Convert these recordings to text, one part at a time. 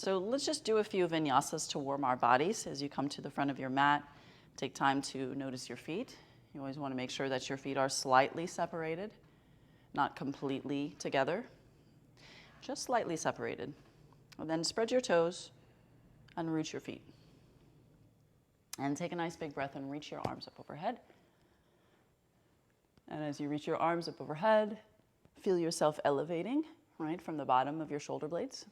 So let's just do a few vinyasas to warm our bodies. As you come to the front of your mat, take time to notice your feet. You always want to make sure that your feet are slightly separated, not completely together, just slightly separated. And then spread your toes and root your feet. And take a nice big breath and reach your arms up overhead. And as you reach your arms up overhead, feel yourself elevating, right, from the bottom of your shoulder blades.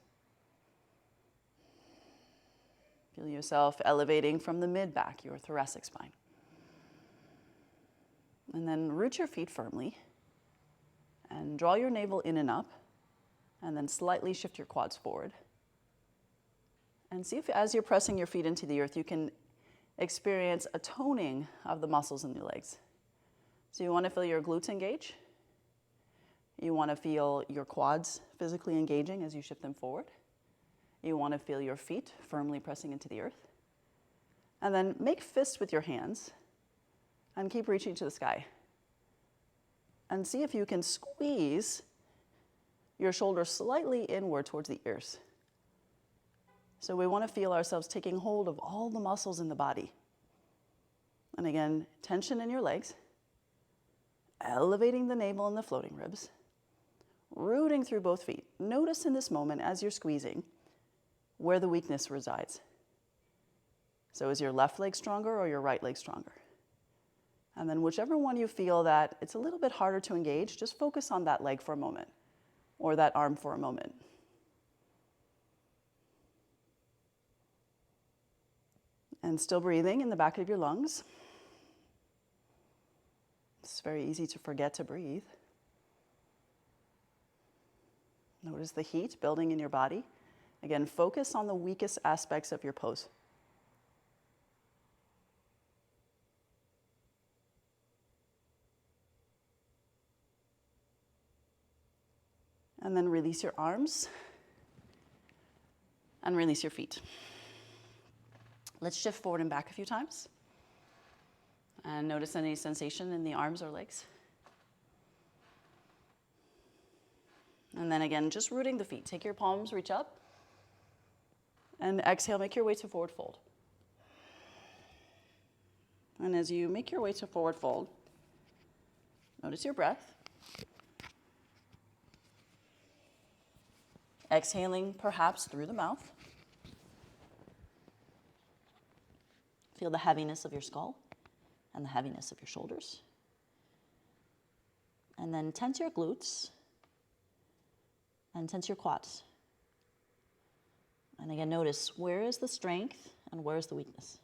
Feel yourself elevating from the mid-back, your thoracic spine. And then root your feet firmly and draw your navel in and up, and then slightly shift your quads forward. And see if as you're pressing your feet into the earth, you can experience a toning of the muscles in your legs. So you want to feel your glutes engage. You want to feel your quads physically engaging as you shift them forward. You want to feel your feet firmly pressing into the earth. And then make fists with your hands and keep reaching to the sky. And see if you can squeeze your shoulders slightly inward towards the ears. So we want to feel ourselves taking hold of all the muscles in the body. And again, tension in your legs, elevating the navel and the floating ribs, rooting through both feet. Notice in this moment as you're squeezing where the weakness resides. So is your left leg stronger or your right leg stronger? And then whichever one you feel that it's a little bit harder to engage, just focus on that leg for a moment or that arm for a moment. And still breathing in the back of your lungs. It's very easy to forget to breathe. Notice the heat building in your body. Again, focus on the weakest aspects of your pose. And then release your arms and release your feet. Let's shift forward and back a few times. And notice any sensation in the arms or legs. And then again, just rooting the feet. Take your palms, reach up. And exhale, make your way to forward fold. And as you make your way to forward fold, notice your breath. Exhaling perhaps through the mouth. Feel the heaviness of your skull and the heaviness of your shoulders. And then tense your glutes and tense your quads. And again, notice where is the strength and where is the weakness.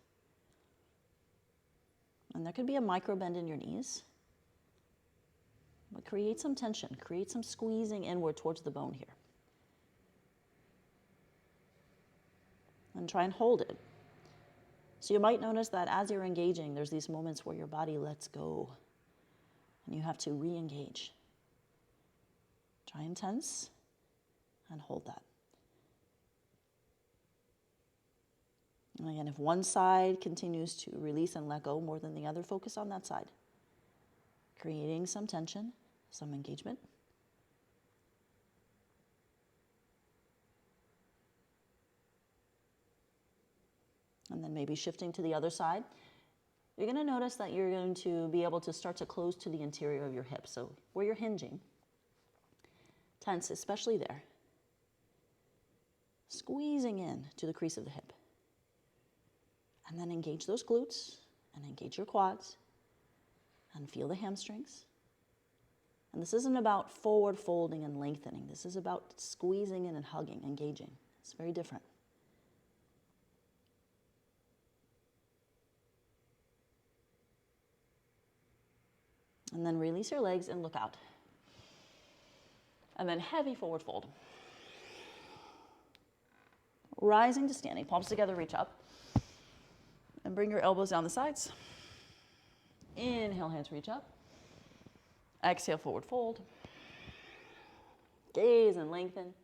And there could be a micro bend in your knees. But create some tension, create some squeezing inward towards the bone here. And try and hold it. So you might notice that as you're engaging, there's these moments where your body lets go and you have to re-engage. Try and tense and hold that. And again, if one side continues to release and let go more than the other, focus on that side. Creating some tension, some engagement. And then maybe shifting to the other side. You're going to notice that you're going to be able to start to close to the interior of your hips. So where you're hinging, tense, especially there. Squeezing in to the crease of the hip. And then engage those glutes and engage your quads and feel the hamstrings. And this isn't about forward folding and lengthening. This is about squeezing in and hugging, engaging. It's very different. And then release your legs and look out. And then heavy forward fold. Rising to standing, palms together, reach up. And bring your elbows down the sides. Inhale, hands reach up. Exhale, forward fold. Gaze and lengthen.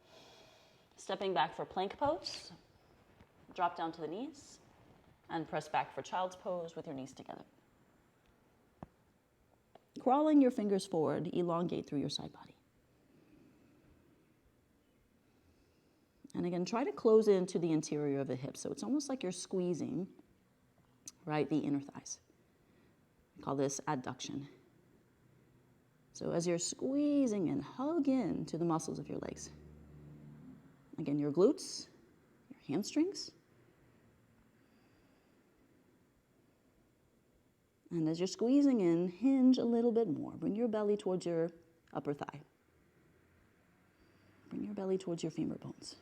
Stepping back for plank pose. Drop down to the knees. And press back for child's pose with your knees together. Crawling your fingers forward, elongate through your side body. And again, try to close into the interior of the hips. So it's almost like you're squeezing, right, the inner thighs. We call this adduction. So as you're squeezing in, hug in to the muscles of your legs. Again, your glutes, your hamstrings. And as you're squeezing in, hinge a little bit more. Bring your belly towards your upper thigh. Bring your belly towards your femur bones.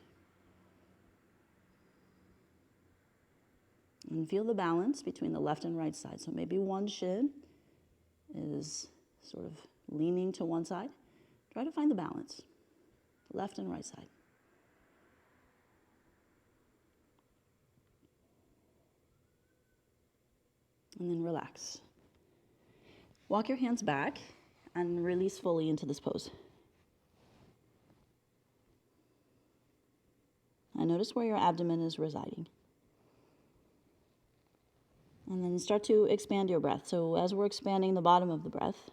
And feel the balance between the left and right side. So maybe one shin is sort of leaning to one side. Try to find the balance, left and right side. And then relax. Walk your hands back and release fully into this pose. And notice where your abdomen is residing. And then start to expand your breath. So as we're expanding the bottom of the breath,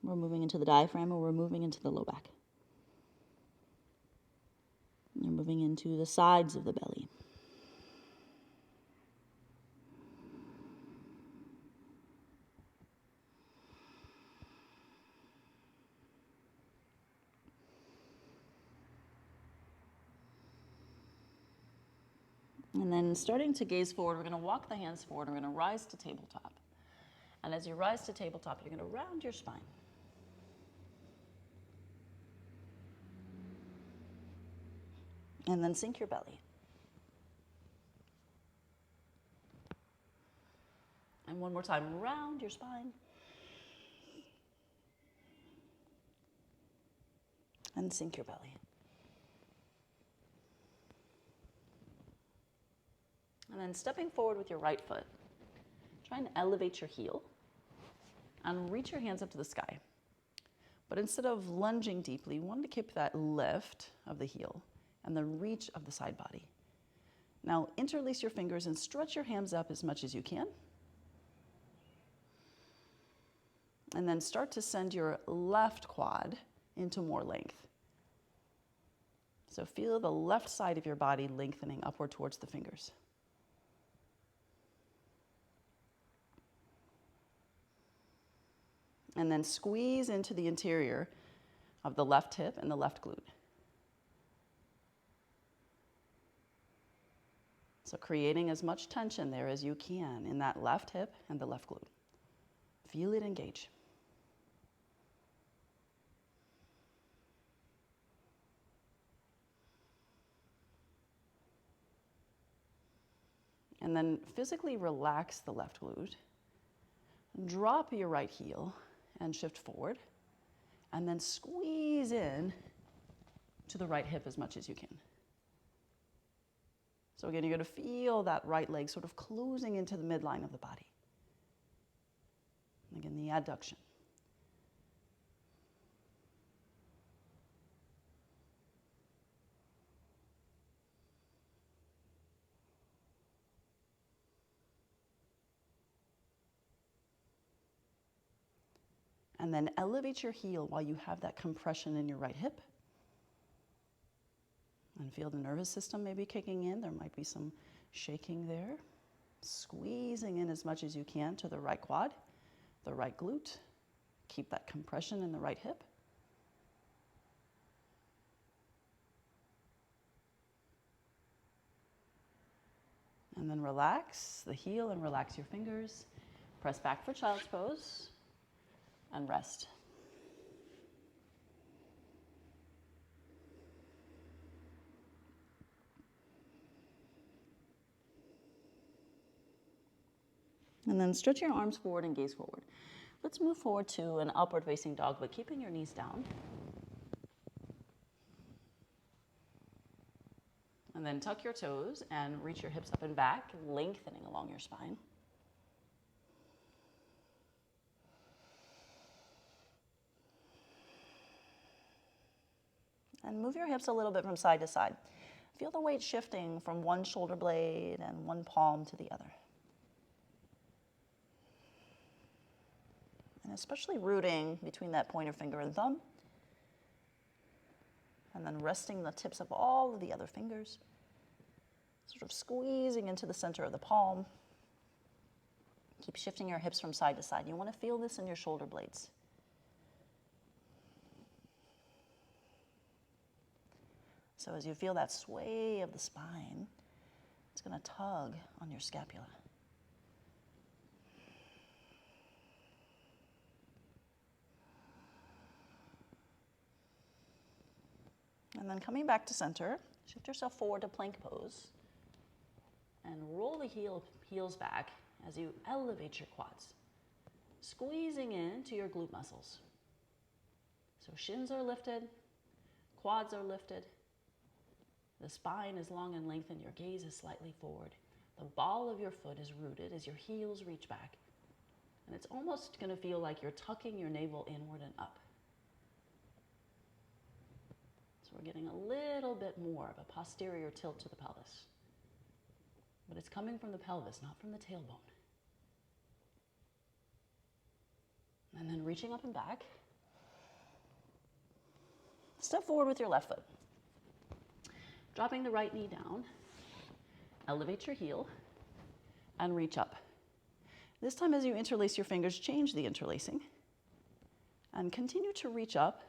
we're moving into the diaphragm or we're moving into the low back. You're moving into the sides of the belly. And then starting to gaze forward, we're going to walk the hands forward. We're going to rise to tabletop. And as you rise to tabletop, you're going to round your spine. And then sink your belly. And one more time, round your spine. And sink your belly. And then stepping forward with your right foot, try and elevate your heel and reach your hands up to the sky. But instead of lunging deeply, you want to keep that lift of the heel and the reach of the side body. Now interlace your fingers and stretch your hands up as much as you can. And then start to send your left quad into more length. So feel the left side of your body lengthening upward towards the fingers. And then squeeze into the interior of the left hip and the left glute. So creating as much tension there as you can in that left hip and the left glute. Feel it engage. And then physically relax the left glute. Drop your right heel and shift forward. And then squeeze in to the right hip as much as you can. So again, you're going to feel that right leg sort of closing into the midline of the body. Again, the adduction. And then elevate your heel while you have that compression in your right hip. And feel the nervous system maybe kicking in. There might be some shaking there. Squeezing in as much as you can to the right quad, the right glute. Keep that compression in the right hip. And then relax the heel and relax your fingers. Press back for child's pose and rest. And then stretch your arms forward and gaze forward. Let's move forward to an upward facing dog, but keeping your knees down. And then tuck your toes and reach your hips up and back, lengthening along your spine. And move your hips a little bit from side to side. Feel the weight shifting from one shoulder blade and one palm to the other. And especially rooting between that pointer finger and thumb. and then resting the tips of all of the other fingers, sort of squeezing into the center of the palm. Keep shifting your hips from side to side. You want to feel this in your shoulder blades. So as you feel that sway of the spine, it's going to tug on your scapula. And then coming back to center, shift yourself forward to plank pose and roll the heels back as you elevate your quads, squeezing into your glute muscles. So shins are lifted, quads are lifted, the spine is long and lengthened, your gaze is slightly forward. The ball of your foot is rooted as your heels reach back. And it's almost going to feel like you're tucking your navel inward and up. So we're getting a little bit more of a posterior tilt to the pelvis. But it's coming from the pelvis, not from the tailbone. And then reaching up and back. Step forward with your left foot. Dropping the right knee down. Elevate your heel and reach up. This time as you interlace your fingers, change the interlacing. And continue to reach up,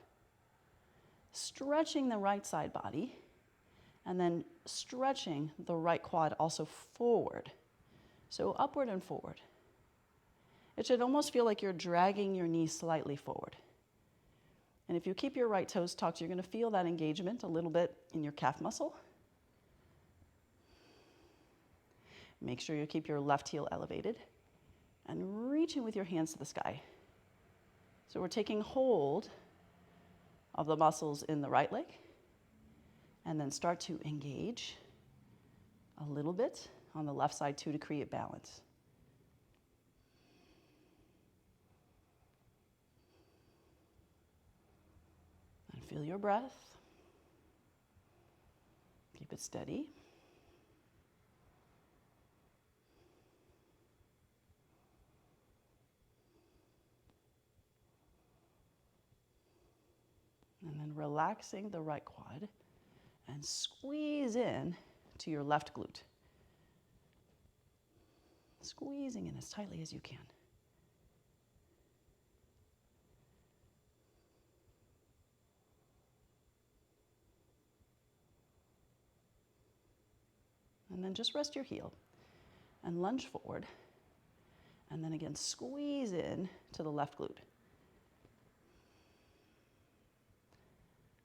stretching the right side body, and then stretching the right quad also forward. So upward and forward. It should almost feel like you're dragging your knee slightly forward. And if you keep your right toes tucked, you're going to feel that engagement a little bit in your calf muscle. Make sure you keep your left heel elevated and reaching with your hands to the sky. So we're taking hold of the muscles in the right leg and then start to engage a little bit on the left side too to create balance. And feel your breath. Keep it steady. And then relaxing the right quad and squeeze in to your left glute. Squeezing in as tightly as you can. And then just rest your heel and lunge forward. And then again, squeeze in to the left glute.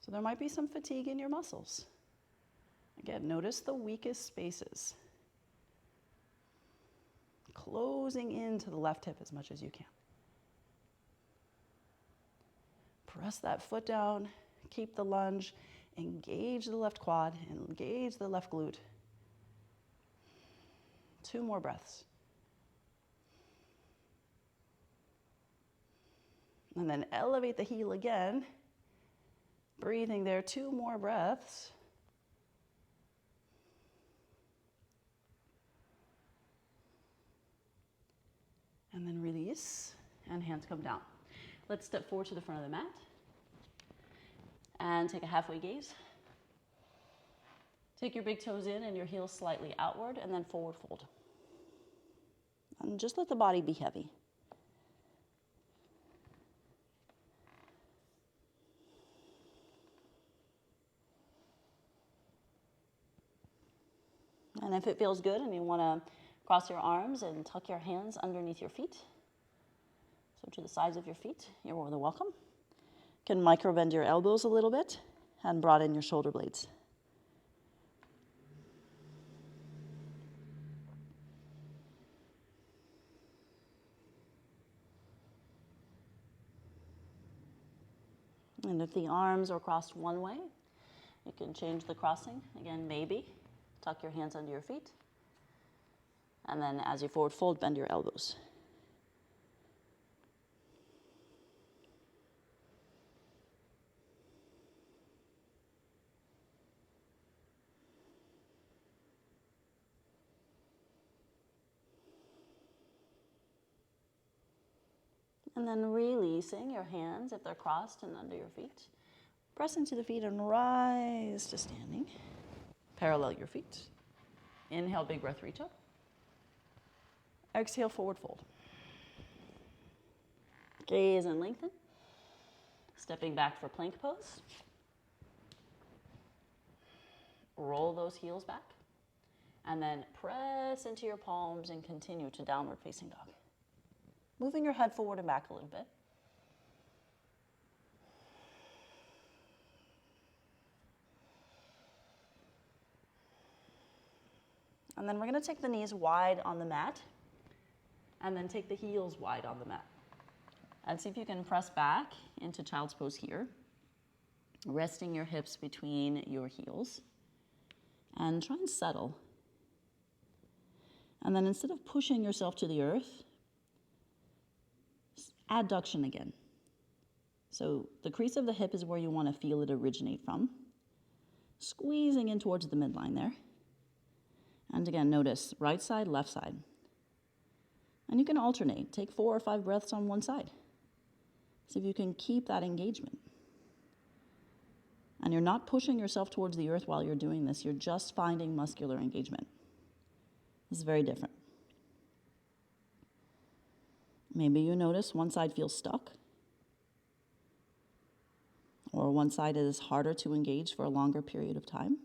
So there might be some fatigue in your muscles. Again, notice the weakest spaces. Closing into the left hip as much as you can. Press that foot down, keep the lunge, engage the left quad, engage the left glute. 2 more breaths. And then elevate the heel again. Breathing there, 2 more breaths. And then release, and hands come down. Let's step forward to the front of the mat. And take a halfway gaze. Take your big toes in and your heels slightly outward, and then forward fold. And just let the body be heavy. And if it feels good and you want to cross your arms and tuck your hands underneath your feet, so to the sides of your feet, you're more than welcome. You can micro bend your elbows a little bit and broaden your shoulder blades. And if the arms are crossed one way, you can change the crossing. Again, maybe. Tuck your hands under your feet. And then as you forward fold, bend your elbows. And then releasing your hands if they're crossed and under your feet. Press into the feet and rise to standing. Parallel your feet. Inhale, big breath, reach up. Exhale, forward fold. Gaze and lengthen. Stepping back for plank pose. Roll those heels back. And then press into your palms and continue to downward facing dog. Moving your head forward and back a little bit. And then we're going to take the knees wide on the mat and then take the heels wide on the mat. And see if you can press back into child's pose here, resting your hips between your heels. And try and settle. And then instead of pushing yourself to the earth, adduction again. So the crease of the hip is where you want to feel it originate from. Squeezing in towards the midline there. And again, notice right side, left side. And you can alternate. Take 4 or 5 breaths on one side. See if you can keep that engagement. And you're not pushing yourself towards the earth while you're doing this. You're just finding muscular engagement. This is very different. Maybe you notice one side feels stuck. Or one side is harder to engage for a longer period of time.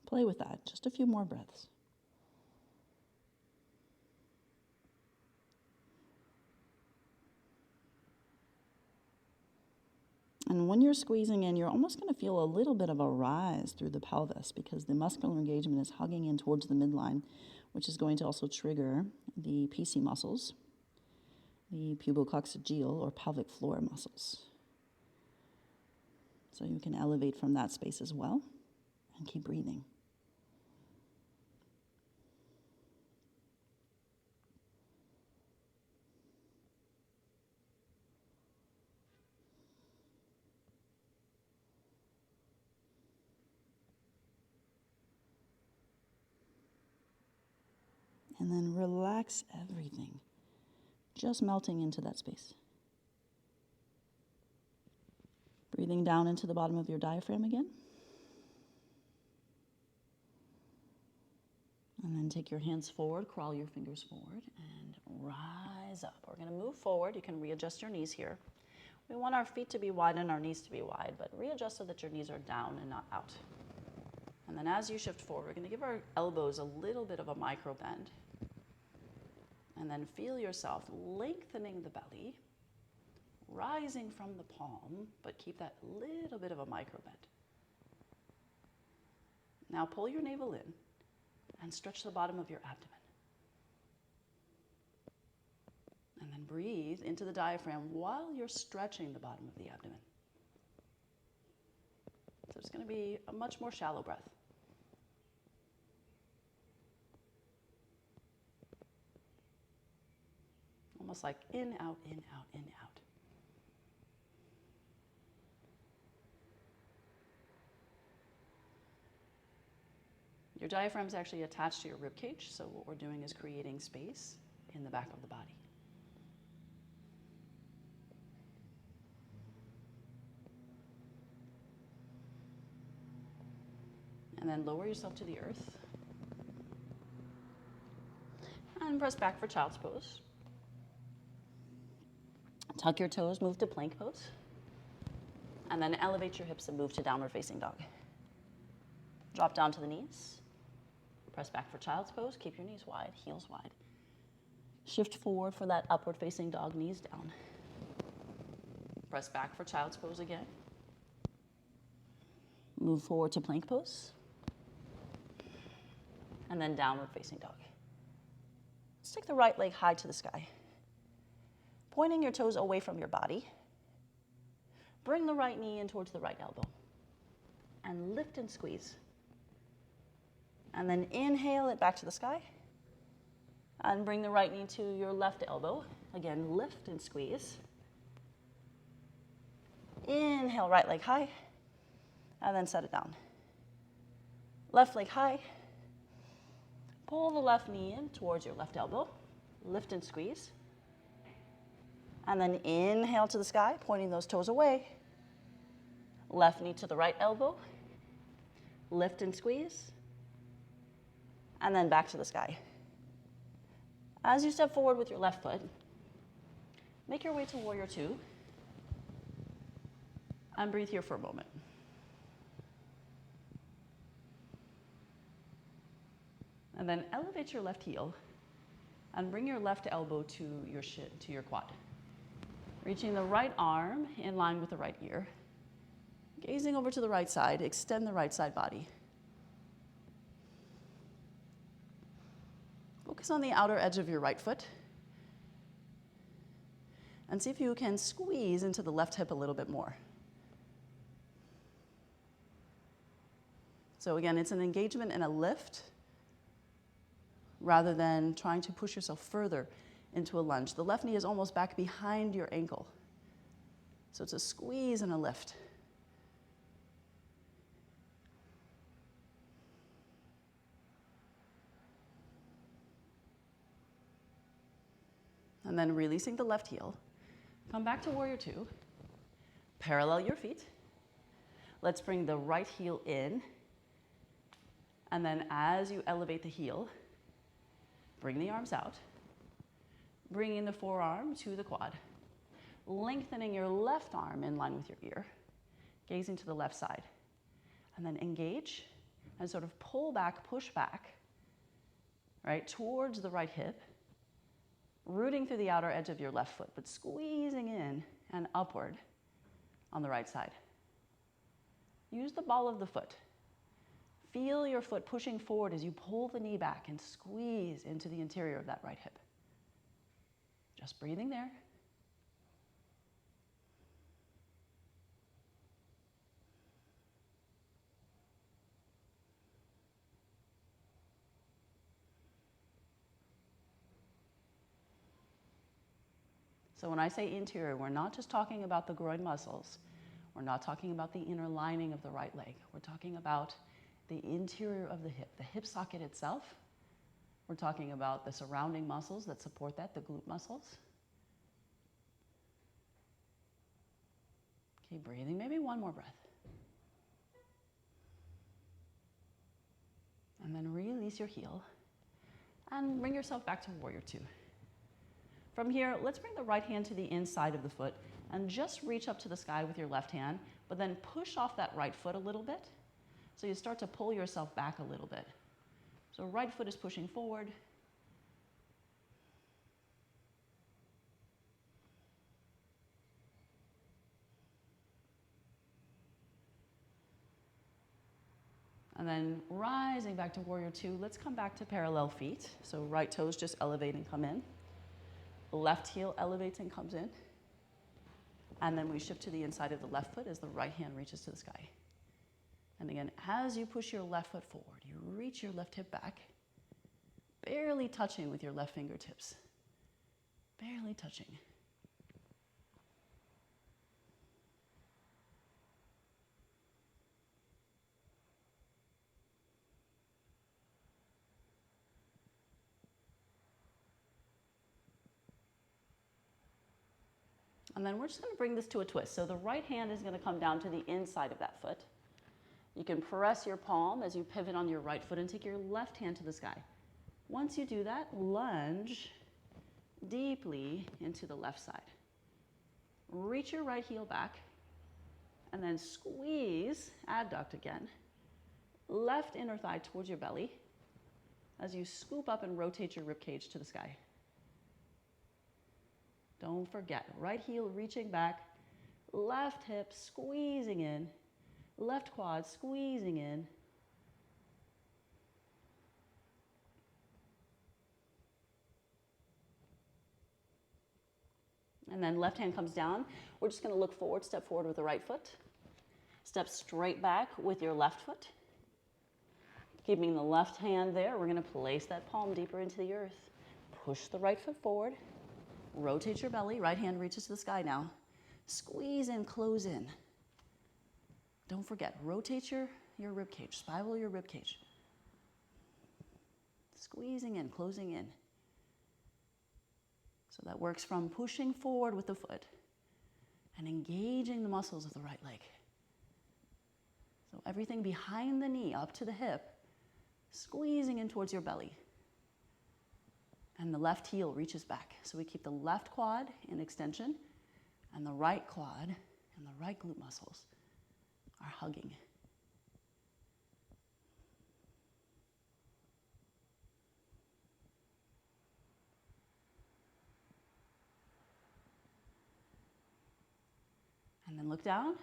Play with that. Just a few more breaths. And when you're squeezing in, you're almost going to feel a little bit of a rise through the pelvis because the muscular engagement is hugging in towards the midline, which is going to also trigger the PC muscles, the pubococcygeal or pelvic floor muscles. So you can elevate from that space as well and keep breathing. And then relax everything, just melting into that space. Breathing down into the bottom of your diaphragm again. And then take your hands forward, crawl your fingers forward, and rise up. We're going to move forward. You can readjust your knees here. We want our feet to be wide and our knees to be wide, but readjust so that your knees are down and not out. And then as you shift forward, we're going to give our elbows a little bit of a micro bend. And then feel yourself lengthening the belly, rising from the palm, but keep that little bit of a micro bend. Now pull your navel in and stretch the bottom of your abdomen. And then breathe into the diaphragm while you're stretching the bottom of the abdomen. So it's going to be a much more shallow breath. Almost like in, out, in, out, in, out. Your diaphragm is actually attached to your rib cage, so what we're doing is creating space in the back of the body. And then lower yourself to the earth. And press back for child's pose. Tuck your toes, move to plank pose. And then elevate your hips and move to downward facing dog. Drop down to the knees. Press back for child's pose. Keep your knees wide, heels wide. Shift forward for that upward facing dog, knees down. Press back for child's pose again. Move forward to plank pose. And then downward facing dog. Let's take the right leg high to the sky. Pointing your toes away from your body. Bring the right knee in towards the right elbow. And lift and squeeze. And then inhale it back to the sky. And bring the right knee to your left elbow. Again, lift and squeeze. Inhale, right leg high. And then set it down. Left leg high. Pull the left knee in towards your left elbow. Lift and squeeze. And then inhale to the sky, pointing those toes away. Left knee to the right elbow. Lift and squeeze. And then back to the sky. As you step forward with your left foot, make your way to warrior two. And breathe here for a moment. And then elevate your left heel and bring your left elbow to your quad. Reaching the right arm in line with the right ear. Gazing over to the right side, extend the right side body. Focus on the outer edge of your right foot. And see if you can squeeze into the left hip a little bit more. So again, it's an engagement and a lift rather than trying to push yourself further into a lunge. The left knee is almost back behind your ankle. So it's a squeeze and a lift. And then releasing the left heel. Come back to warrior two. Parallel your feet. Let's bring the right heel in. And then as you elevate the heel, bring the arms out. Bringing the forearm to the quad. Lengthening your left arm in line with your ear. Gazing to the left side. And then engage and sort of pull back, push back, right, towards the right hip. Rooting through the outer edge of your left foot, but squeezing in and upward on the right side. Use the ball of the foot. Feel your foot pushing forward as you pull the knee back and squeeze into the interior of that right hip. Just breathing there. So when I say interior, we're not just talking about the groin muscles. We're not talking about the inner lining of the right leg. We're talking about the interior of the hip socket itself. We're talking about the surrounding muscles that support that, the glute muscles. Keep breathing, maybe one more breath. And then release your heel and bring yourself back to warrior two. From here, let's bring the right hand to the inside of the foot and just reach up to the sky with your left hand, but then push off that right foot a little bit. So you start to pull yourself back a little bit. So right foot is pushing forward. And then rising back to warrior two, let's come back to parallel feet. So right toes just elevate and come in. Left heel elevates and comes in. And then we shift to the inside of the left foot as the right hand reaches to the sky. And again, as you push your left foot forward, you reach your left hip back, barely touching with your left fingertips. Barely touching. And then we're just going to bring this to a twist. So the right hand is going to come down to the inside of that foot. You can press your palm as you pivot on your right foot and take your left hand to the sky. Once you do that, lunge deeply into the left side. Reach your right heel back and then squeeze, adduct again. Left inner thigh towards your belly as you scoop up and rotate your rib cage to the sky. Don't forget, right heel reaching back, left hip squeezing in, left quad squeezing in. And then left hand comes down. We're just going to look forward, step forward with the right foot. Step straight back with your left foot. Keeping the left hand there, we're going to place that palm deeper into the earth. Push the right foot forward. Rotate your belly. Right hand reaches to the sky now. Squeeze in, close in. Don't forget, rotate your rib cage. Spiral your rib cage. Squeezing in, closing in. So that works from pushing forward with the foot and engaging the muscles of the right leg. So everything behind the knee up to the hip, squeezing in towards your belly. And the left heel reaches back. So we keep the left quad in extension and the right quad and the right glute muscles are hugging. And then look down.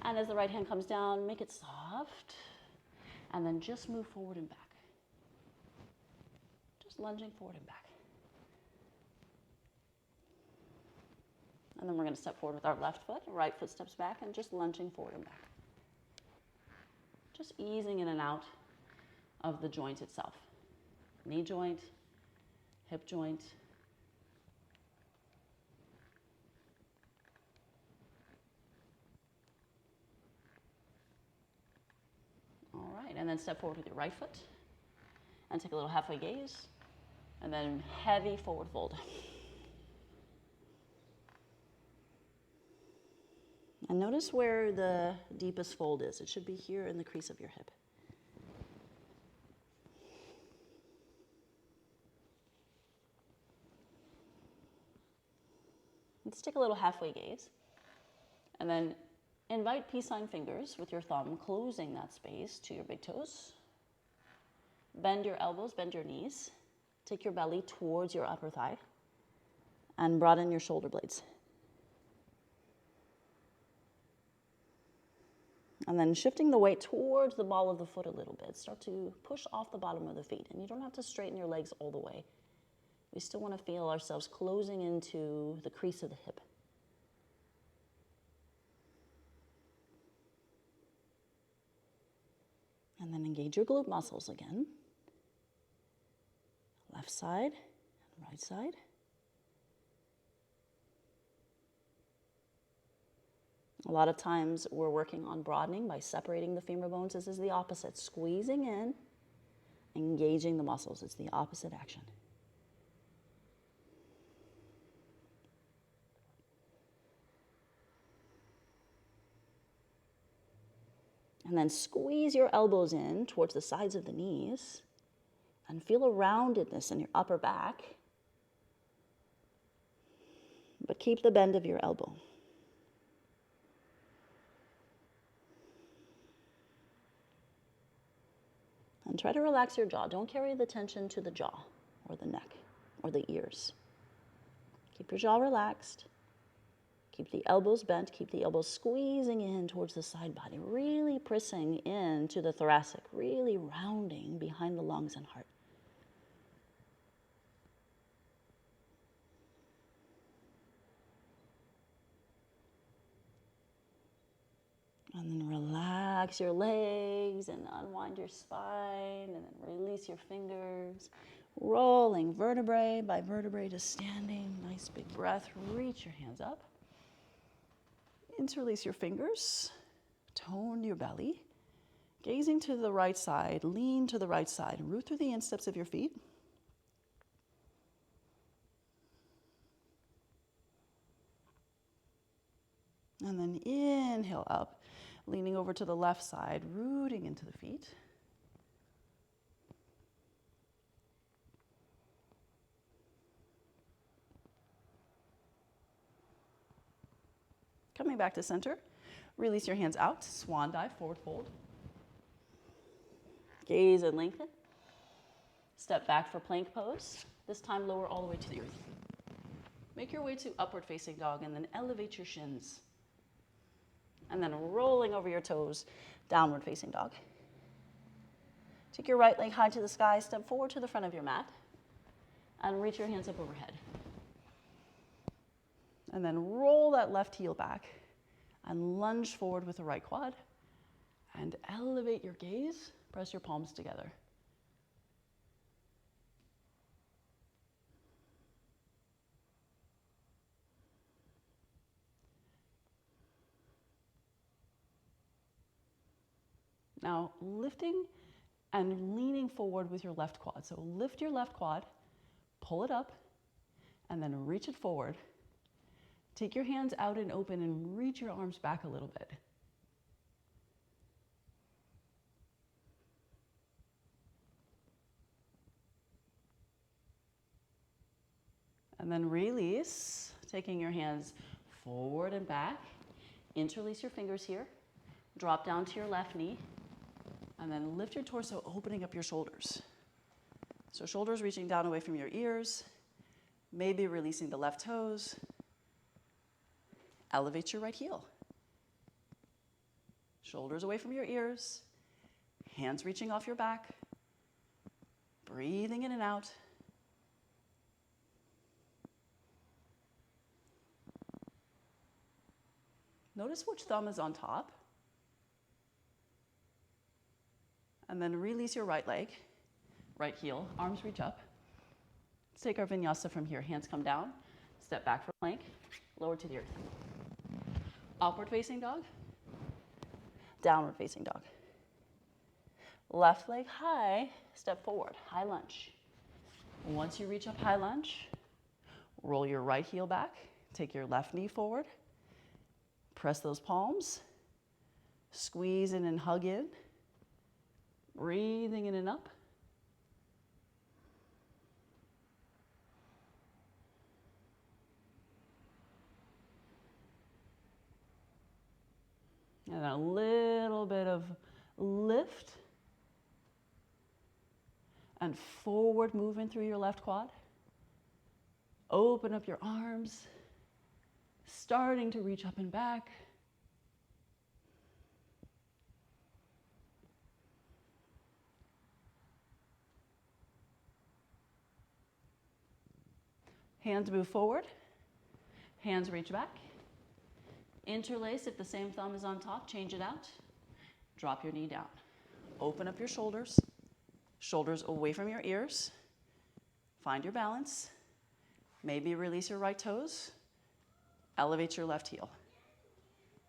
And as the right hand comes down, make it soft. And then just move forward and back. Just lunging forward and back. And then we're going to step forward with our left foot. Right foot steps back and just lunging forward and back. Just easing in and out of the joint itself. Knee joint, hip joint. All right, and then step forward with your right foot and take a little halfway gaze, and then heavy forward fold. And notice where the deepest fold is. It should be here in the crease of your hip. Let's take a little halfway gaze, and then invite peace sign fingers with your thumb closing that space to your big toes. Bend your elbows, bend your knees. Take your belly towards your upper thigh and broaden your shoulder blades. And then shifting the weight towards the ball of the foot a little bit. Start to push off the bottom of the feet. And you don't have to straighten your legs all the way. We still want to feel ourselves closing into the crease of the hip. And then engage your glute muscles again. Left side and right side. A lot of times we're working on broadening by separating the femur bones. This is the opposite. Squeezing in, engaging the muscles. It's the opposite action. And then squeeze your elbows in towards the sides of the knees and feel a roundedness in your upper back. But keep the bend of your elbow. And try to relax your jaw. Don't carry the tension to the jaw or the neck or the ears. Keep your jaw relaxed. Keep the elbows bent. Keep the elbows squeezing in towards the side body. Really pressing into the thoracic. Really rounding behind the lungs and heart. And then relax your legs and unwind your spine and then release your fingers. Rolling vertebrae by vertebrae to standing. Nice big breath. Reach your hands up. Interlace your fingers. Tone your belly. Gazing to the right side. Lean to the right side. Root through the insteps of your feet. And then inhale up. Leaning over to the left side, rooting into the feet. Coming back to center, release your hands out, swan dive, forward fold. Gaze and lengthen. Step back for plank pose. This time lower all the way to the earth. Make your way to upward facing dog and then elevate your shins. And then rolling over your toes, downward facing dog. Take your right leg high to the sky, step forward to the front of your mat, and reach your hands up overhead. And then roll that left heel back and lunge forward with the right quad. And elevate your gaze, press your palms together. Now, lifting and leaning forward with your left quad. So lift your left quad, pull it up, and then reach it forward. Take your hands out and open and reach your arms back a little bit. And then release, taking your hands forward and back. Interlace your fingers here. Drop down to your left knee. And then lift your torso, opening up your shoulders. So shoulders reaching down away from your ears. Maybe releasing the left toes. Elevate your right heel. Shoulders away from your ears. Hands reaching off your back. Breathing in and out. Notice which thumb is on top. And then release your right leg, right heel, arms reach up. Let's take our vinyasa from here. Hands come down, step back for plank, lower to the earth. Upward facing dog, downward facing dog. Left leg high, step forward, high lunge. Once you reach up high lunge, roll your right heel back, take your left knee forward, press those palms, squeeze in and hug in, breathing in and up. And a little bit of lift and forward movement through your left quad. Open up your arms, starting to reach up and back. Hands move forward, hands reach back. Interlace, if the same thumb is on top, change it out. Drop your knee down. Open up your shoulders, shoulders away from your ears. Find your balance. Maybe release your right toes. Elevate your left heel.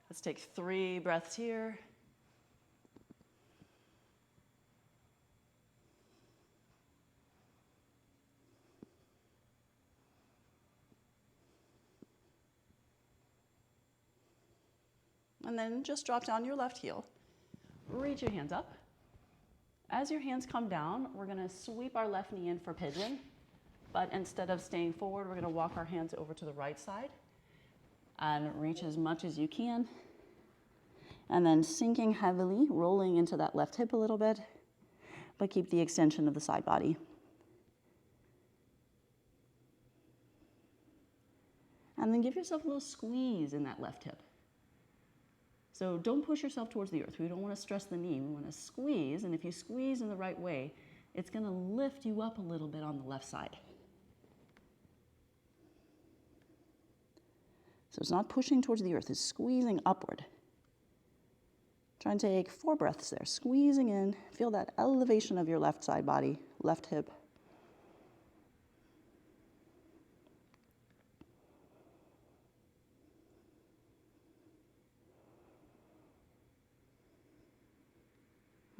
Let's take 3 breaths here. And then just drop down your left heel. Reach your hands up. As your hands come down, we're going to sweep our left knee in for pigeon. But instead of staying forward, we're going to walk our hands over to the right side and reach as much as you can. And then sinking heavily, rolling into that left hip a little bit, but keep the extension of the side body. And then give yourself a little squeeze in that left hip. So don't push yourself towards the earth. We don't want to stress the knee. We want to squeeze, and if you squeeze in the right way, it's going to lift you up a little bit on the left side. So it's not pushing towards the earth, it's squeezing upward. Try and take 4 breaths there, squeezing in. Feel that elevation of your left side body, left hip.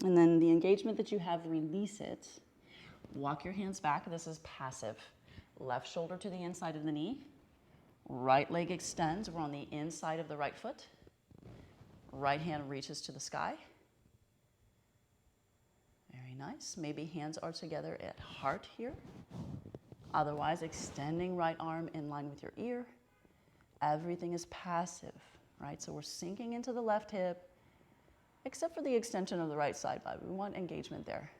And then the engagement that you have, release it. Walk your hands back. This is passive. Left shoulder to the inside of the knee. Right leg extends. We're on the inside of the right foot. Right hand reaches to the sky. Very nice. Maybe hands are together at heart here. Otherwise, extending right arm in line with your ear. Everything is passive, right? So we're sinking into the left hip, except for the extension of the right side body. We want engagement there.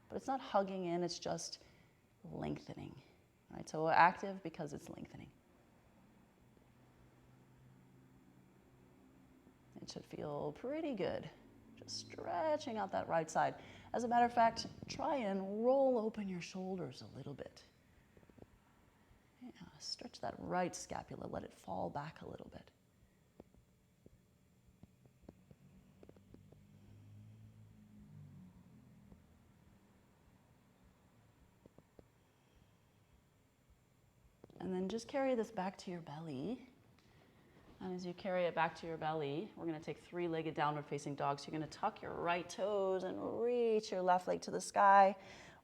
But it's not hugging in, it's just lengthening, right? So we're active because it's lengthening. It should feel pretty good. Just stretching out that right side. As a matter of fact, try and roll open your shoulders a little bit. Yeah, stretch that right scapula, let it fall back a little bit. And then just carry this back to your belly. And as you carry it back to your belly, we're going to take 3-legged downward facing dog. So you're going to tuck your right toes and reach your left leg to the sky.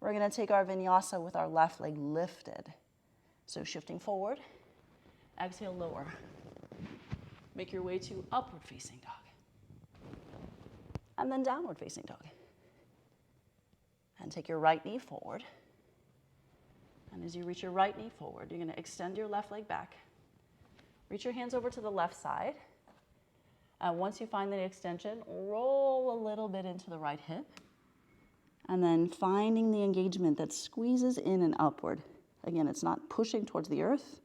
We're going to take our vinyasa with our left leg lifted. So shifting forward, exhale, lower. Make your way to upward facing dog. And then downward facing dog. And take your right knee forward. And as you reach your right knee forward, you're going to extend your left leg back. Reach your hands over to the left side. Once you find the extension, roll a little bit into the right hip. And then finding the engagement that squeezes in and upward. Again, it's not pushing towards the earth.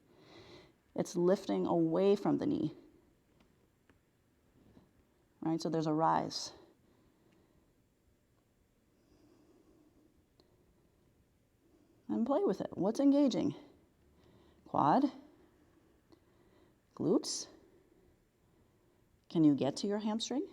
It's lifting away from the knee. Right? So there's a rise. And play with it. What's engaging? Quad. Glutes. Can you get to your hamstring?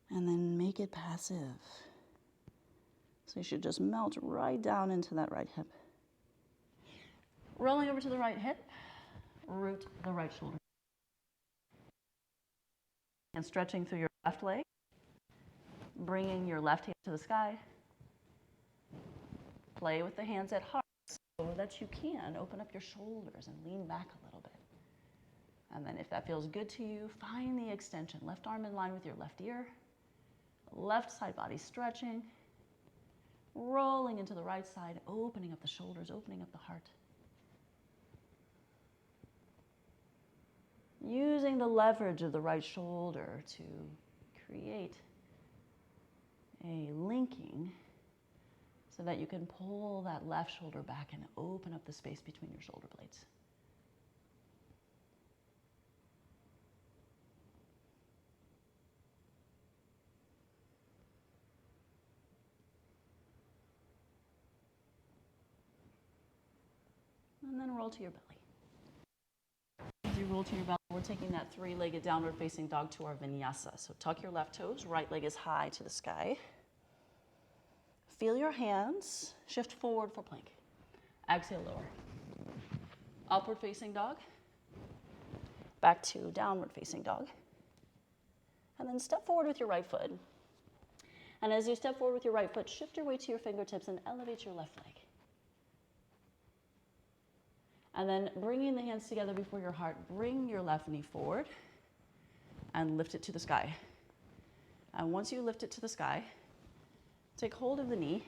And then make it passive. So you should just melt right down into that right hip. Rolling over to the right hip, root the right shoulder. And stretching through your left leg, bringing your left hand to the sky. Play with the hands at heart so that you can open up your shoulders and lean back a little bit. And then if that feels good to you, find the extension. Left arm in line with your left ear. Left side body stretching. Rolling into the right side, opening up the shoulders, opening up the heart. Using the leverage of the right shoulder to create a linking so that you can pull that left shoulder back and open up the space between your shoulder blades. And then roll to your belly. As you roll to your belly, we're taking that three-legged downward facing dog to our vinyasa. So tuck your left toes, right leg is high to the sky. Feel your hands, shift forward for plank. Exhale, lower. Upward facing dog. Back to downward facing dog. And then step forward with your right foot. And as you step forward with your right foot, shift your weight to your fingertips and elevate your left leg. And then bringing the hands together before your heart, bring your left knee forward and lift it to the sky. And once you lift it to the sky, take hold of the knee.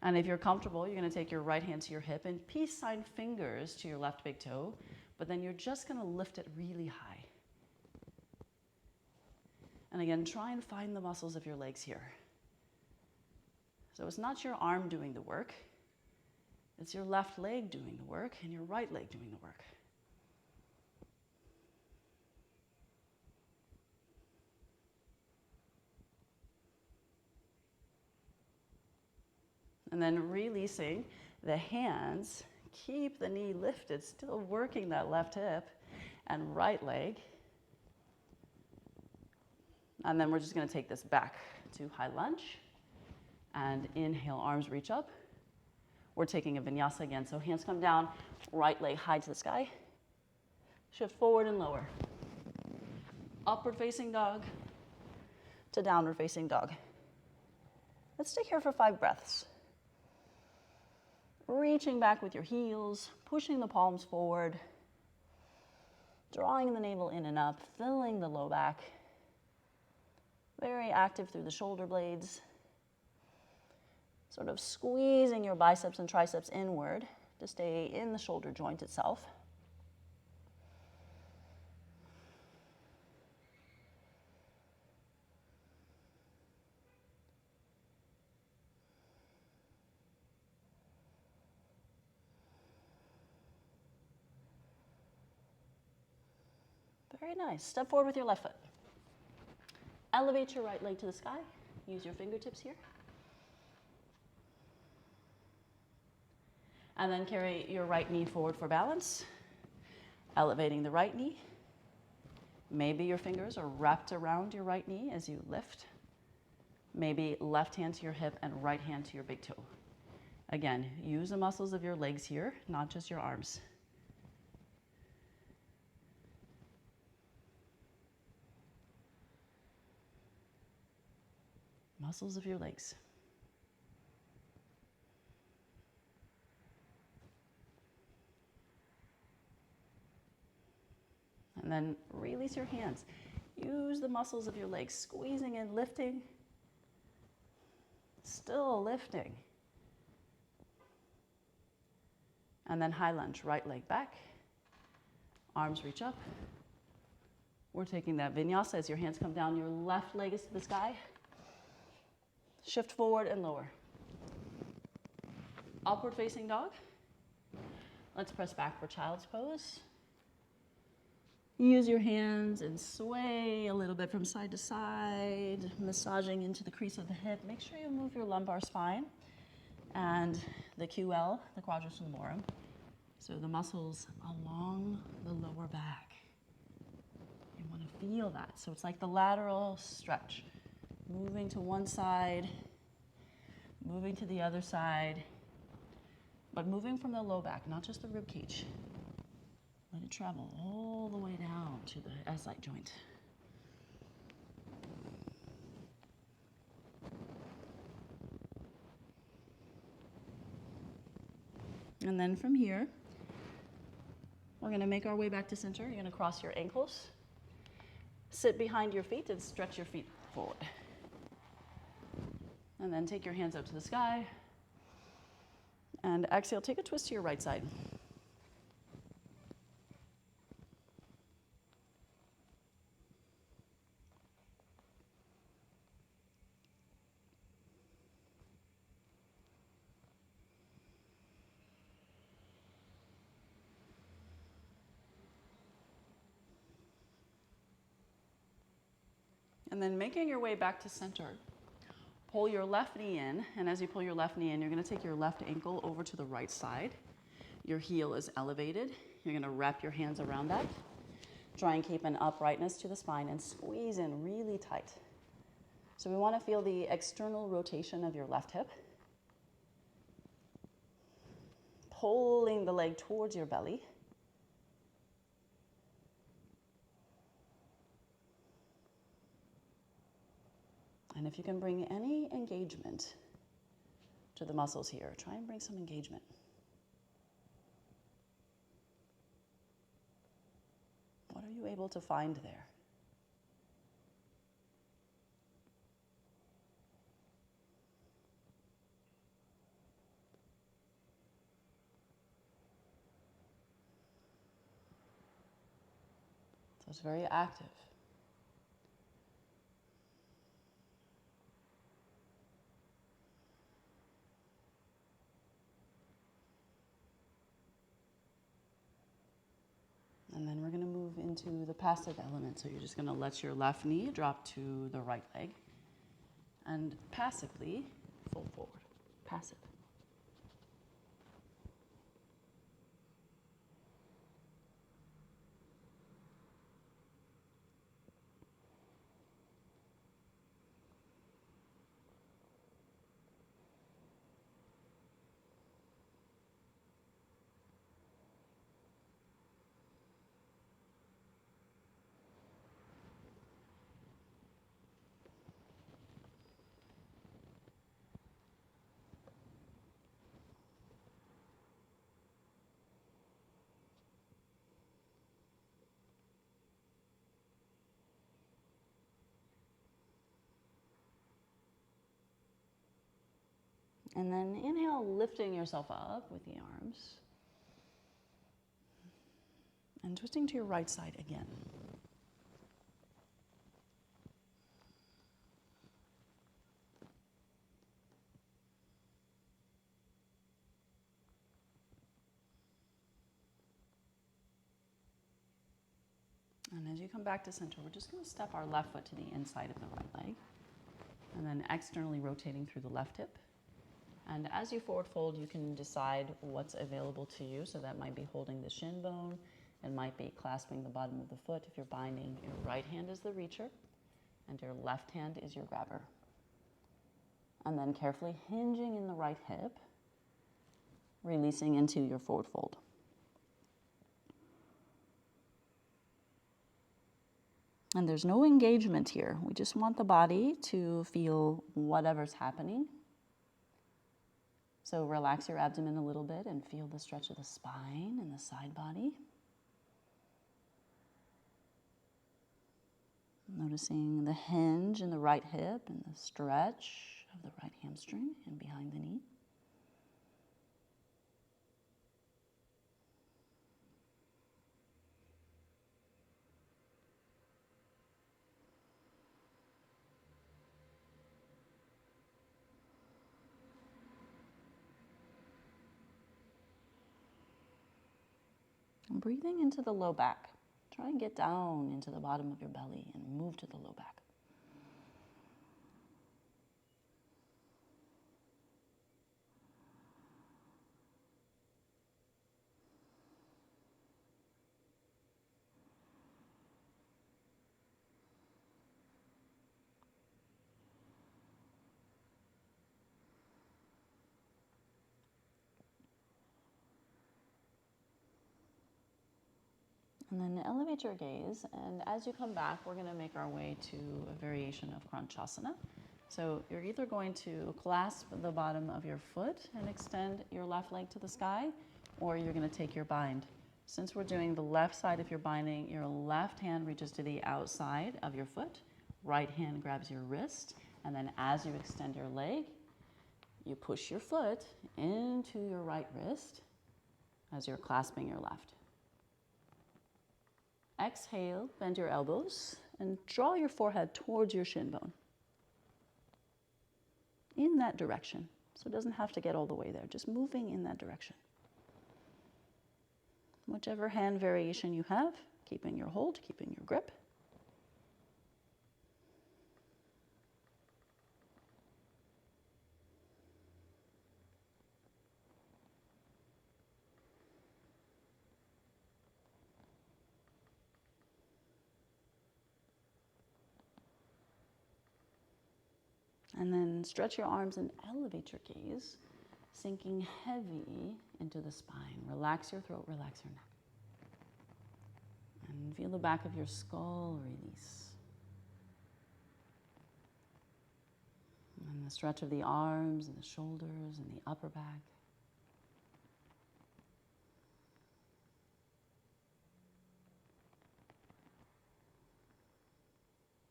And if you're comfortable, you're going to take your right hand to your hip and peace sign fingers to your left big toe, but then you're just going to lift it really high. And again, try and find the muscles of your legs here. So it's not your arm doing the work. It's your left leg doing the work and your right leg doing the work. And then releasing the hands, keep the knee lifted, still working that left hip and right leg. And then we're just going to take this back to high lunge. And inhale, arms reach up. We're taking a vinyasa again. So hands come down, right leg high to the sky. Shift forward and lower. Upward facing dog to downward facing dog. Let's stay here for 5 breaths. Reaching back with your heels, pushing the palms forward, drawing the navel in and up, filling the low back. Very active through the shoulder blades. Sort of squeezing your biceps and triceps inward to stay in the shoulder joint itself. Very nice. Step forward with your left foot. Elevate your right leg to the sky. Use your fingertips here. And then carry your right knee forward for balance. Elevating the right knee. Maybe your fingers are wrapped around your right knee as you lift. Maybe left hand to your hip and right hand to your big toe. Again, use the muscles of your legs here, not just your arms. Muscles of your legs. And then release your hands. Use the muscles of your legs, squeezing and lifting. Still lifting. And then high lunge, right leg back. Arms reach up. We're taking that vinyasa as your hands come down. Your left leg is to the sky. Shift forward and lower. Upward facing dog. Let's press back for child's pose. Use your hands and sway a little bit from side to side, massaging into the crease of the hip. Make sure you move your lumbar spine and the QL, the quadratus lumborum, so the muscles along the lower back. You want to feel that. So it's like the lateral stretch, moving to one side, moving to the other side, but moving from the low back, not just the rib cage. Let it travel all the way down to the SI joint. And then from here, we're going to make our way back to center. You're going to cross your ankles, sit behind your feet, and stretch your feet forward. And then take your hands up to the sky. And exhale, take a twist to your right side. And then making your way back to center, pull your left knee in, and as you pull your left knee in, you're going to take your left ankle over to the right side. Your heel is elevated. You're going to wrap your hands around that. Try and keep an uprightness to the spine and squeeze in really tight. So we want to feel the external rotation of your left hip. Pulling the leg towards your belly. And if you can bring any engagement to the muscles here, try and bring some engagement. What are you able to find there? So it's very active. And then we're going to move into the passive element. So you're just going to let your left knee drop to the right leg and passively fold forward. Passive. And then inhale, lifting yourself up with the arms. And twisting to your right side again. And as you come back to center, we're just going to step our left foot to the inside of the right leg. And then externally rotating through the left hip. And as you forward fold, you can decide what's available to you. So that might be holding the shin bone. It might be clasping the bottom of the foot. If you're binding, your right hand is the reacher and your left hand is your grabber. And then carefully hinging in the right hip, releasing into your forward fold. And there's no engagement here. We just want the body to feel whatever's happening. So relax your abdomen a little bit and feel the stretch of the spine and the side body. Noticing the hinge in the right hip and the stretch of the right hamstring and behind the knee. And breathing into the low back. Try and get down into the bottom of your belly and move to the low back. And then elevate your gaze, and as you come back, we're going to make our way to a variation of Kranchasana. So you're either going to clasp the bottom of your foot and extend your left leg to the sky, or you're going to take your bind. Since we're doing the left side of your binding, your left hand reaches to the outside of your foot, right hand grabs your wrist, and then as you extend your leg, you push your foot into your right wrist as you're clasping your left. Exhale, bend your elbows and draw your forehead towards your shin bone. In that direction. So it doesn't have to get all the way there, just moving in that direction. Whichever hand variation you have, keeping your hold, keeping your grip. And then stretch your arms and elevate your gaze, sinking heavy into the spine. Relax your throat, relax your neck. And feel the back of your skull release. And the stretch of the arms and the shoulders and the upper back.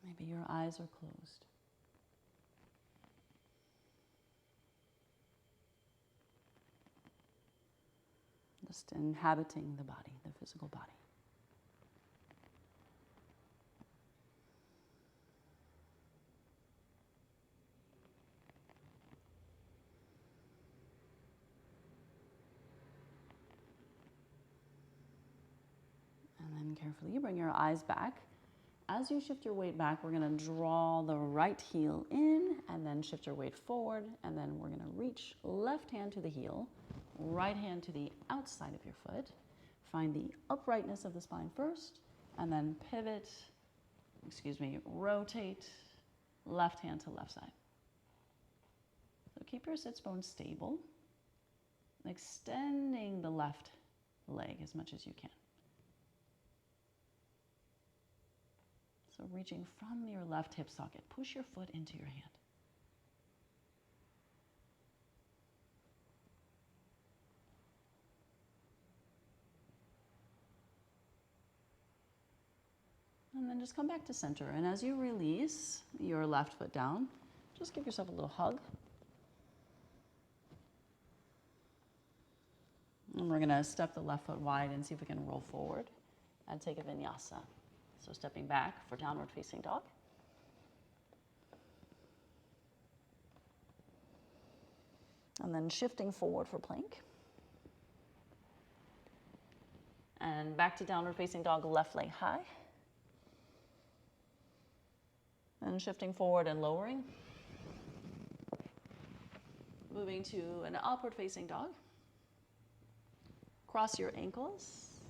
Maybe your eyes are closed. Just inhabiting the body, the physical body. And then carefully bring your eyes back. As you shift your weight back, we're going to draw the right heel in and then shift your weight forward. And then we're going to reach left hand to the heel, right hand to the outside of your foot. Find the uprightness of the spine first, and then pivot, rotate left hand to left side. So keep your sits bones stable, extending the left leg as much as you can. So reaching from your left hip socket, push your foot into your hand. And then just come back to center. And as you release your left foot down, just give yourself a little hug. And we're going to step the left foot wide and see if we can roll forward and take a vinyasa. So stepping back for downward facing dog. And then shifting forward for plank. And back to downward facing dog, left leg high. And shifting forward and lowering. Moving to an upward facing dog. Cross your ankles.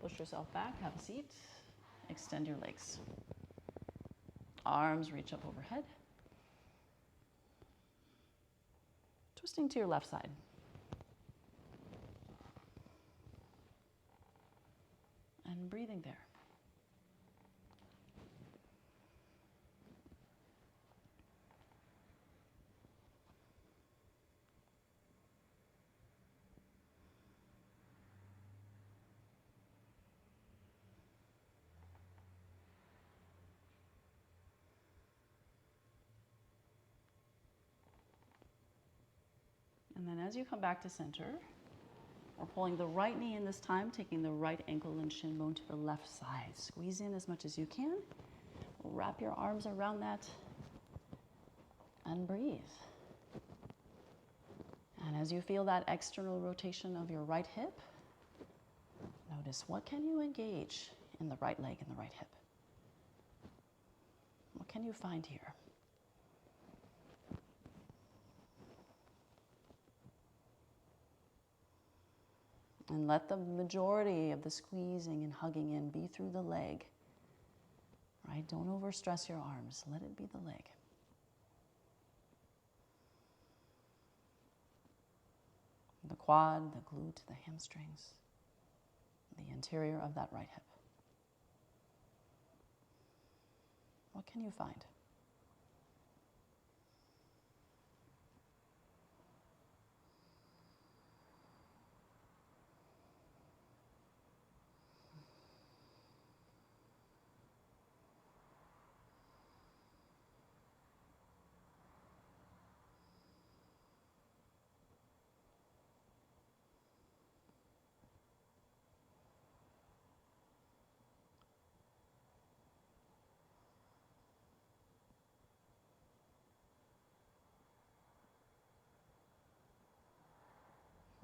Push yourself back, have a seat. Extend your legs. Arms reach up overhead. Twisting to your left side. And breathing there. And then as you come back to center, we're pulling the right knee in this time, taking the right ankle and shin bone to the left side. Squeeze in as much as you can. Wrap your arms around that and breathe. And as you feel that external rotation of your right hip, notice what can you engage in the right leg and the right hip. What can you find here? And let the majority of the squeezing and hugging in be through the leg. Right? Don't overstress your arms. Let it be the leg. The quad, the glute, the hamstrings, the interior of that right hip. What can you find?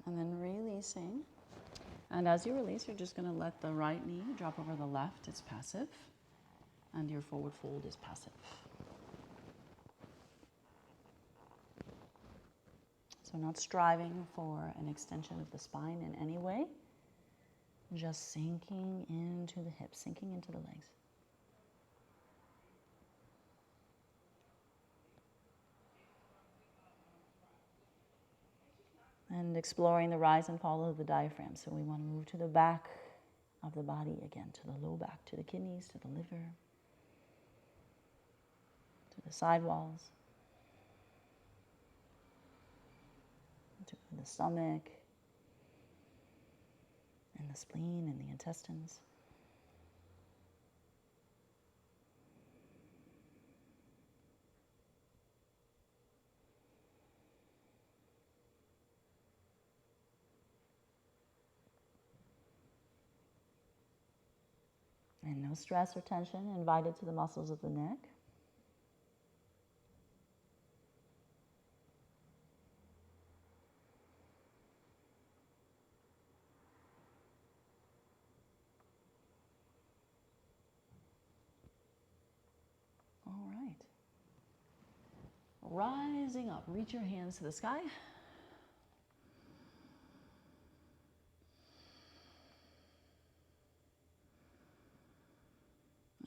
And then releasing. And as you release, you're just going to let the right knee drop over the left. It's passive. And your forward fold is passive. So not striving for an extension of the spine in any way. Just sinking into the hips, sinking into the legs. And exploring the rise and fall of the diaphragm. So we want to move to the back of the body again, to the low back, to the kidneys, to the liver, to the side walls, to the stomach, and the spleen and the intestines. And no stress or tension invited to the muscles of the neck. All right. Rising up, reach your hands to the sky.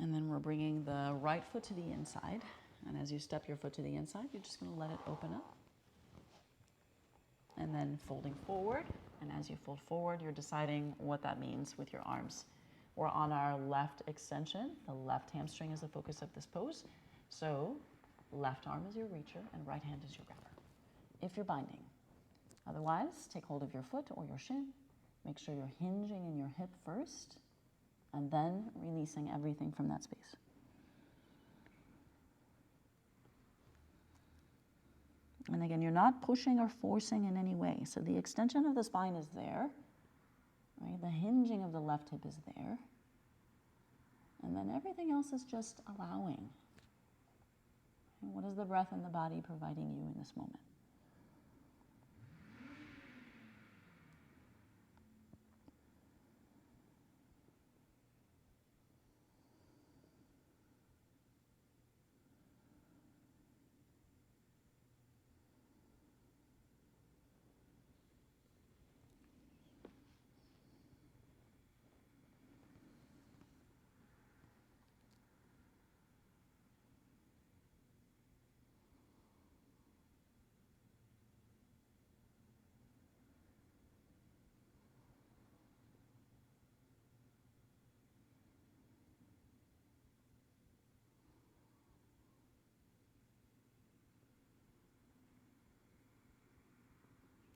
And then we're bringing the right foot to the inside. And as you step your foot to the inside, you're just going to let it open up. And then folding forward. And as you fold forward, you're deciding what that means with your arms. We're on our left extension. The left hamstring is the focus of this pose. So left arm is your reacher and right hand is your gripper, if you're binding. Otherwise, take hold of your foot or your shin. Make sure you're hinging in your hip first, and then releasing everything from that space. And again, you're not pushing or forcing in any way. So the extension of the spine is there, right? The hinging of the left hip is there. And then everything else is just allowing. And what is the breath and the body providing you in this moment?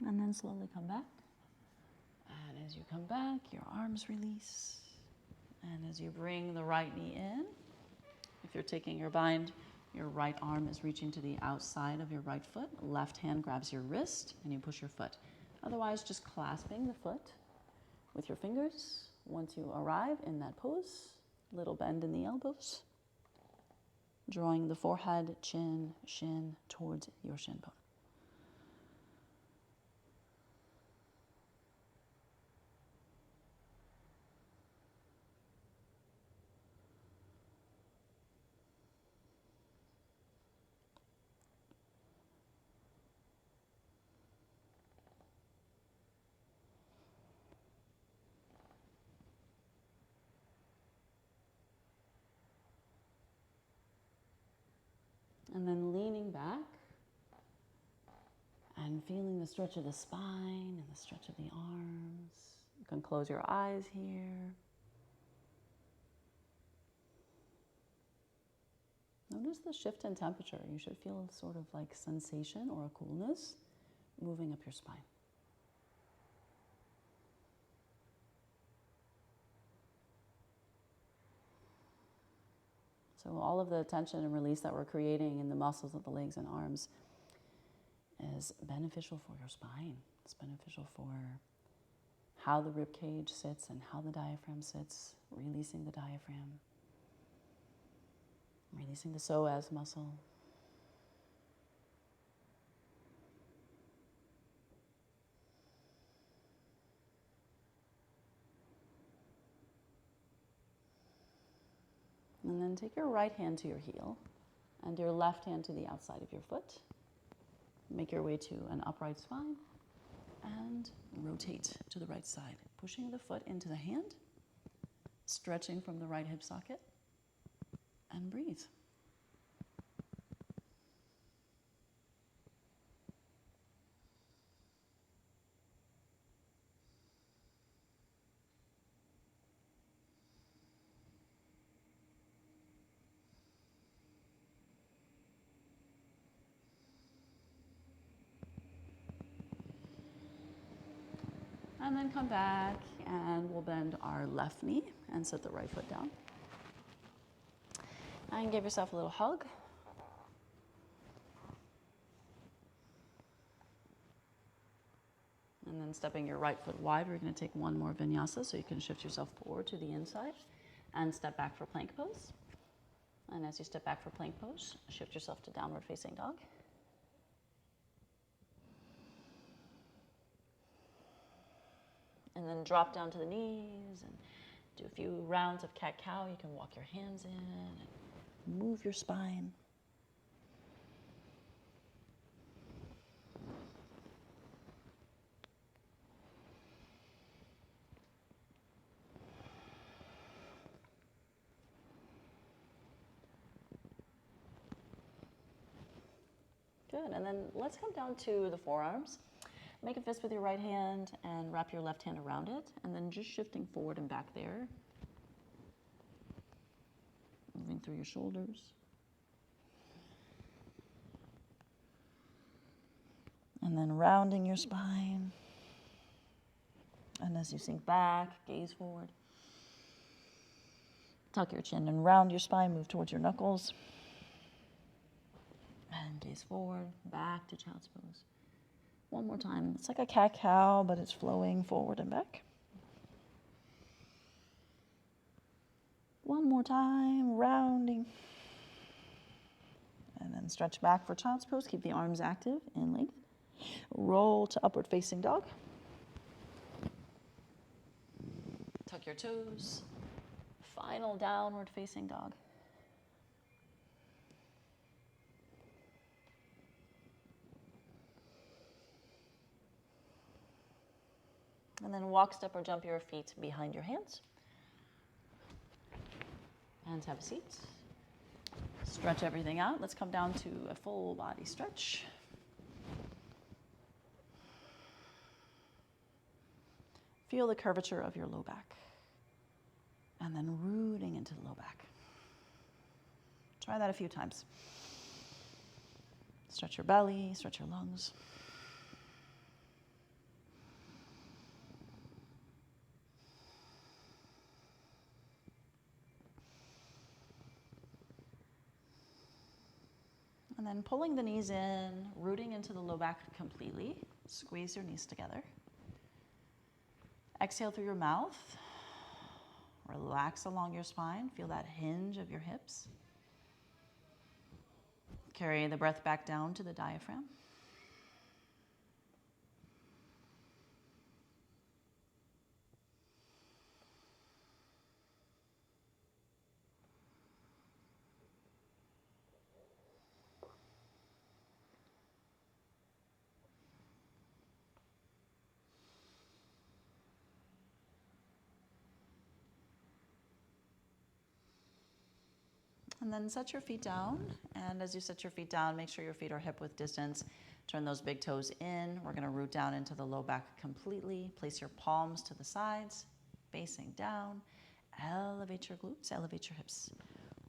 And then slowly come back. And as you come back, your arms release. And as you bring the right knee in, if you're taking your bind, your right arm is reaching to the outside of your right foot. Left hand grabs your wrist and you push your foot. Otherwise, just clasping the foot with your fingers. Once you arrive in that pose, little bend in the elbows, drawing the forehead, chin, shin towards your shin bone. And then leaning back and feeling the stretch of the spine and the stretch of the arms. You can close your eyes here. Notice the shift in temperature. You should feel sort of like sensation or a coolness moving up your spine. So all of the tension and release that we're creating in the muscles of the legs and arms is beneficial for your spine. It's beneficial for how the rib cage sits and how the diaphragm sits, releasing the diaphragm, releasing the psoas muscle. And then take your right hand to your heel and your left hand to the outside of your foot. Make your way to an upright spine and rotate to the right side, pushing the foot into the hand, stretching from the right hip socket, and breathe. And then come back and we'll bend our left knee and set the right foot down. And give yourself a little hug. And then stepping your right foot wide, we're going to take one more vinyasa so you can shift yourself forward to the inside and step back for plank pose. And as you step back for plank pose, shift yourself to downward facing dog. And then drop down to the knees and do a few rounds of cat-cow. You can walk your hands in and move your spine. Good, and then let's come down to the forearms. Make a fist with your right hand and wrap your left hand around it, and then just shifting forward and back there. Moving through your shoulders. And then rounding your spine. And as you sink back, gaze forward. Tuck your chin and round your spine, move towards your knuckles. And gaze forward, back to child's pose. One more time. It's like a cat-cow, but it's flowing forward and back. One more time, rounding. And then stretch back for child's pose. Keep the arms active in length. Roll to upward facing dog. Tuck your toes. Final downward facing dog. And then walk, step, or jump your feet behind your hands. And have a seat. Stretch everything out. Let's come down to a full body stretch. Feel the curvature of your low back. And then rooting into the low back. Try that a few times. Stretch your belly, stretch your lungs. And then pulling the knees in, rooting into the low back completely. Squeeze your knees together. Exhale through your mouth. Relax along your spine. Feel that hinge of your hips. Carry the breath back down to the diaphragm. And then set your feet down. And as you set your feet down, make sure your feet are hip width distance. Turn those big toes in. We're going to root down into the low back completely. Place your palms to the sides, facing down. Elevate your glutes, elevate your hips.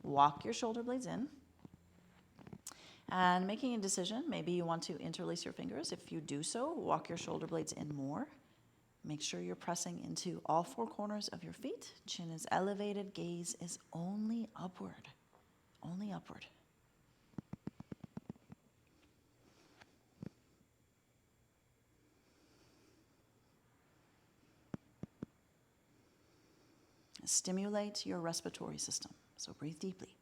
Walk your shoulder blades in. And making a decision, maybe you want to interlace your fingers. If you do so, walk your shoulder blades in more. Make sure you're pressing into all four corners of your feet. Chin is elevated, gaze is only upward. Only upward. Stimulate your respiratory system. So breathe deeply.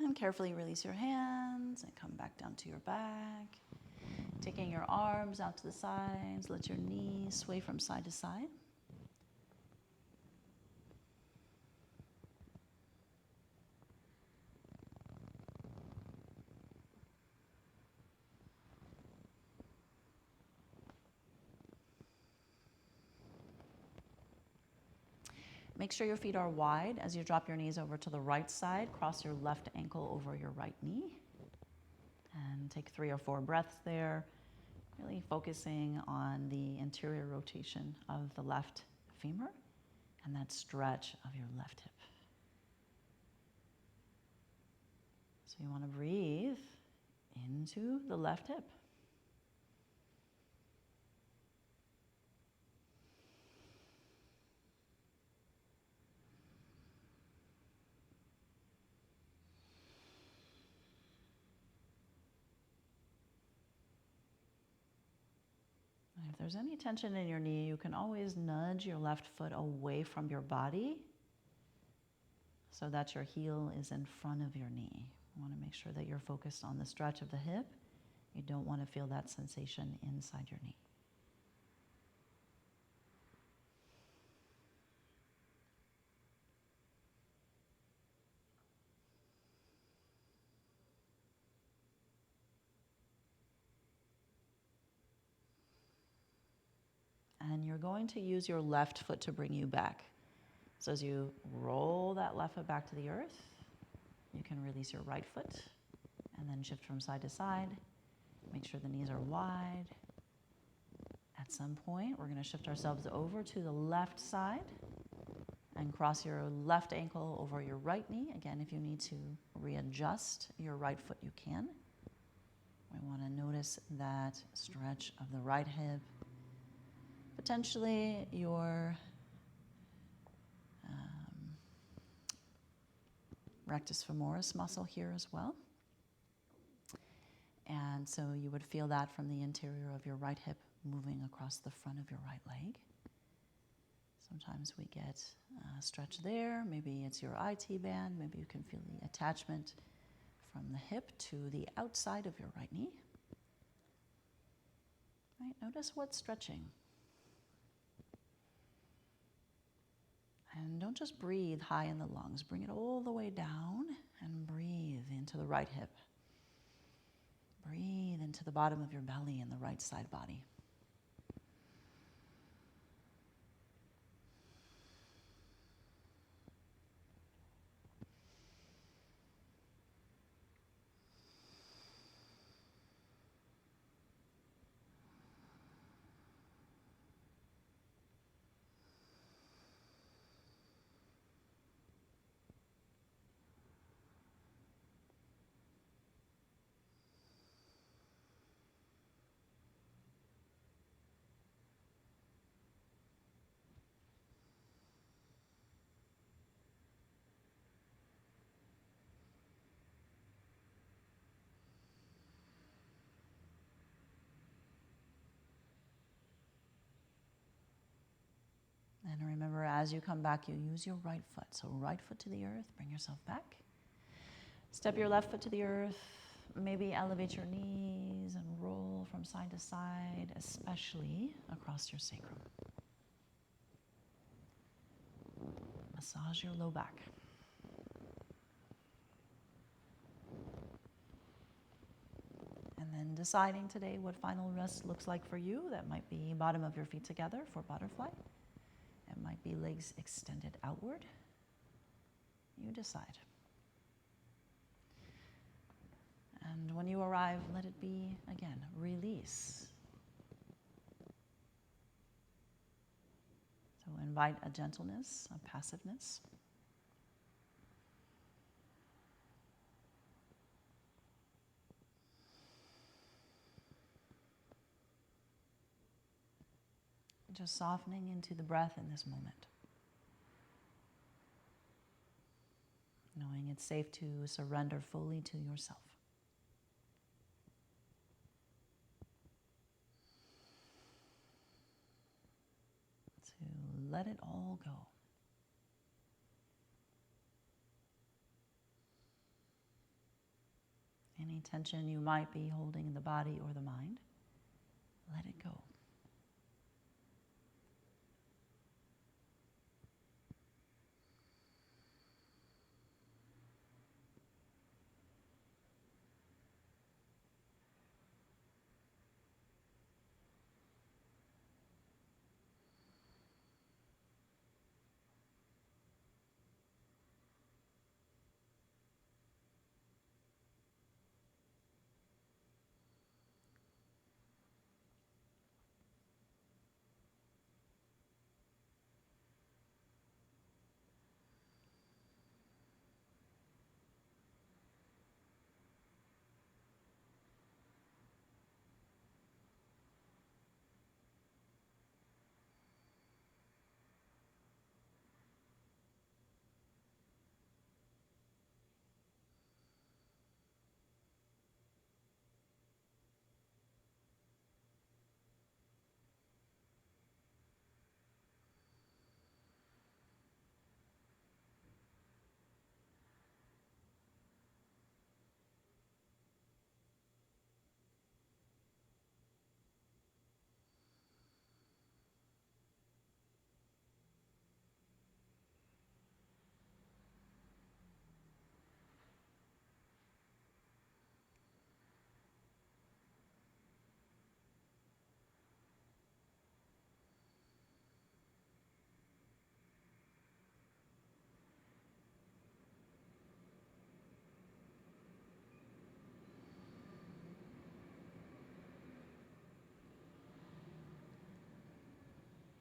And carefully release your hands and come back down to your back. Taking your arms out to the sides, let your knees sway from side to side. Make sure your feet are wide as you drop your knees over to the right side. Cross your left ankle over your right knee. And take 3 or 4 breaths there, really focusing on the interior rotation of the left femur and that stretch of your left hip. So you want to breathe into the left hip. If there's any tension in your knee, you can always nudge your left foot away from your body so that your heel is in front of your knee. You want to make sure that you're focused on the stretch of the hip. You don't want to feel that sensation inside your knee. And you're going to use your left foot to bring you back. So as you roll that left foot back to the earth, you can release your right foot and then shift from side to side. Make sure the knees are wide. At some point, we're going to shift ourselves over to the left side and cross your left ankle over your right knee. Again, if you need to readjust your right foot, you can. We want to notice that stretch of the right hip. Potentially your rectus femoris muscle here as well. And so you would feel that from the interior of your right hip moving across the front of your right leg. Sometimes we get a stretch there. Maybe it's your IT band. Maybe you can feel the attachment from the hip to the outside of your right knee. Right, notice what's stretching. And don't just breathe high in the lungs. Bring it all the way down and breathe into the right hip. Breathe into the bottom of your belly and the right side body. as you come back, you use your right foot. So right foot to the earth, bring yourself back. Step your left foot to the earth. Maybe elevate your knees and roll from side to side, especially across your sacrum. Massage your low back. And then deciding today what final rest looks like for you. That might be bottom of your feet together for butterfly. It might be legs extended outward. You decide. And when you arrive, let it be, again, release. So invite a gentleness, a passiveness. Just softening into the breath in this moment. Knowing it's safe to surrender fully to yourself. To let it all go. Any tension you might be holding in the body or the mind, let it go.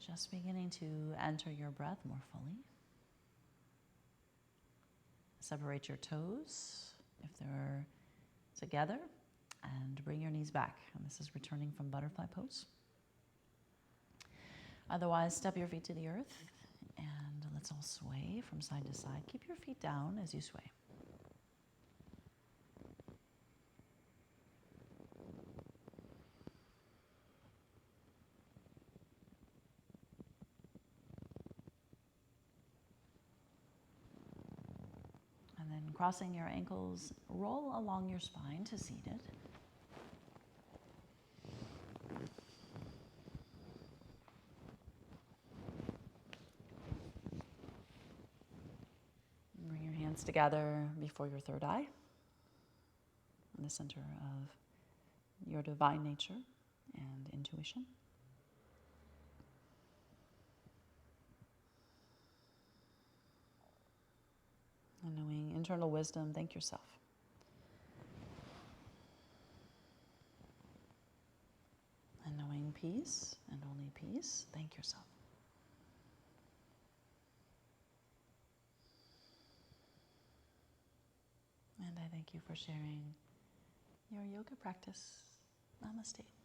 Just beginning to enter your breath more fully. Separate your toes if they're together and bring your knees back. And this is returning from butterfly pose. Otherwise, step your feet to the earth and let's all sway from side to side. Keep your feet down as you sway. And then crossing your ankles, roll along your spine to seated. Bring your hands together before your third eye, in the center of your divine nature and intuition. And knowing internal wisdom, thank yourself. And knowing peace and only peace, thank yourself. And I thank you for sharing your yoga practice. Namaste.